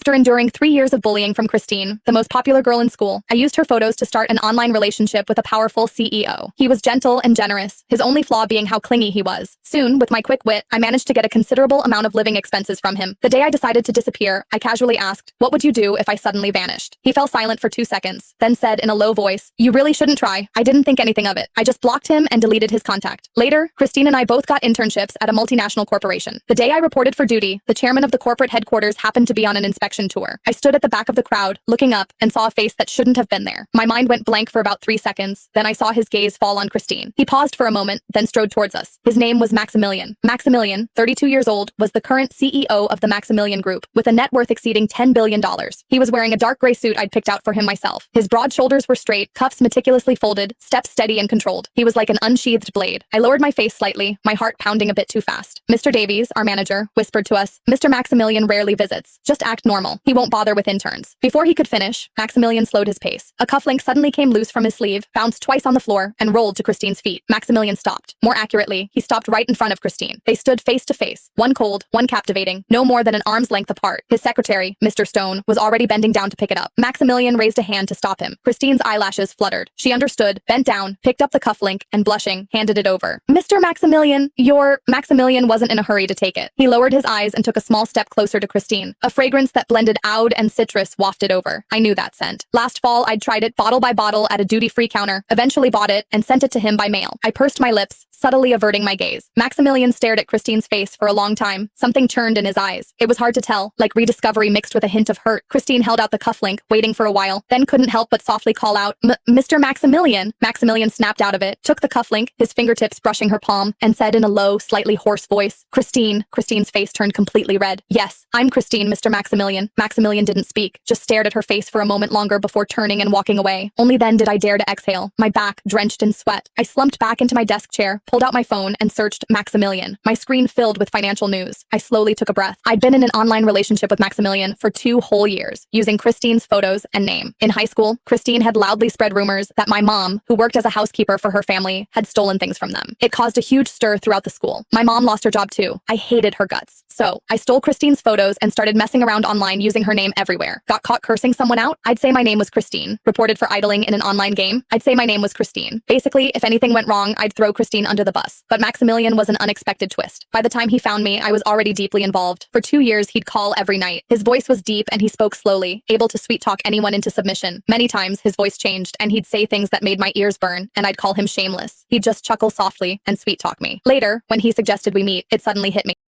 After enduring 3 years of bullying from Christine, the most popular girl in school, I used her photos to start an online relationship with a powerful CEO. He was gentle and generous, his only flaw being how clingy he was. Soon, with my quick wit, I managed to get a considerable amount of living expenses from him. The day I decided to disappear, I casually asked, "What would you do if I suddenly vanished?" He fell silent for 2 seconds, then said in a low voice, "You really shouldn't try." I didn't think anything of it. I just blocked him and deleted his contact. Later, Christine and I both got internships at a multinational corporation. The day I reported for duty, the chairman of the corporate headquarters happened to be on an inspection tour. I stood at the back of the crowd, looking up, and saw a face that shouldn't have been there. My mind went blank for about 3 seconds, then I saw his gaze fall on Christine. He paused for a moment, then strode towards us. His name was Maximilian. Maximilian, 32 years old, was the current CEO of the Maximilian Group, with a net worth exceeding $10 billion. He was wearing a dark gray suit I'd picked out for him myself. His broad shoulders were straight, cuffs meticulously folded, steps steady and controlled. He was like an unsheathed blade. I lowered my face slightly, my heart pounding a bit too fast. Mr. Davies, our manager, whispered to us, "Mr. Maximilian rarely visits. Just act normal. He won't bother with interns." Before he could finish, Maximilian slowed his pace. A cufflink suddenly came loose from his sleeve, bounced twice on the floor, and rolled to Christine's feet. Maximilian stopped. More accurately, he stopped right in front of Christine. They stood face to face, one cold, one captivating, no more than an arm's length apart. His secretary, Mr. Stone, was already bending down to pick it up. Maximilian raised a hand to stop him. Christine's eyelashes fluttered. She understood, bent down, picked up the cufflink, and blushing, handed it over. "Mr. Maximilian, Maximilian wasn't in a hurry to take it. He lowered his eyes and took a small step closer to Christine. A fragrance that blended oud and citrus wafted over. I knew that scent. Last fall, I'd tried it bottle by bottle at a duty-free counter, eventually bought it, and sent it to him by mail. I pursed my lips, subtly averting my gaze. Maximilian stared at Christine's face for a long time. Something churned in his eyes. It was hard to tell, like rediscovery mixed with a hint of hurt. Christine held out the cufflink, waiting for a while, then couldn't help but softly call out, "Mr. Maximilian." Maximilian snapped out of it, took the cufflink, his fingertips brushing her palm, and said in a low, slightly hoarse voice, "Christine." Christine's face turned completely red. "Yes, I'm Christine, Mr. Maximilian." Maximilian didn't speak, just stared at her face for a moment longer before turning and walking away. Only then did I dare to exhale, my back drenched in sweat. I slumped back into my desk chair, pulled out my phone, and searched Maximilian. My screen filled with financial news. I slowly took a breath. I'd been in an online relationship with Maximilian for 2 whole years, using Christine's photos and name. In high school, Christine had loudly spread rumors that my mom, who worked as a housekeeper for her family, had stolen things from them. It caused a huge stir throughout the school. My mom lost her job too. I hated her guts. So, I stole Christine's photos and started messing around online using her name everywhere. Got caught cursing someone out? I'd say my name was Christine. Reported for idling in an online game? I'd say my name was Christine. Basically, if anything went wrong, I'd throw Christine under the bus. But Maximilian was an unexpected twist. By the time he found me, I was already deeply involved. For 2 years, he'd call every night. His voice was deep and he spoke slowly, able to sweet-talk anyone into submission. Many times, his voice changed and he'd say things that made my ears burn, and I'd call him shameless. He'd just chuckle softly and sweet-talk me. Later, when he suggested we meet, it suddenly hit me.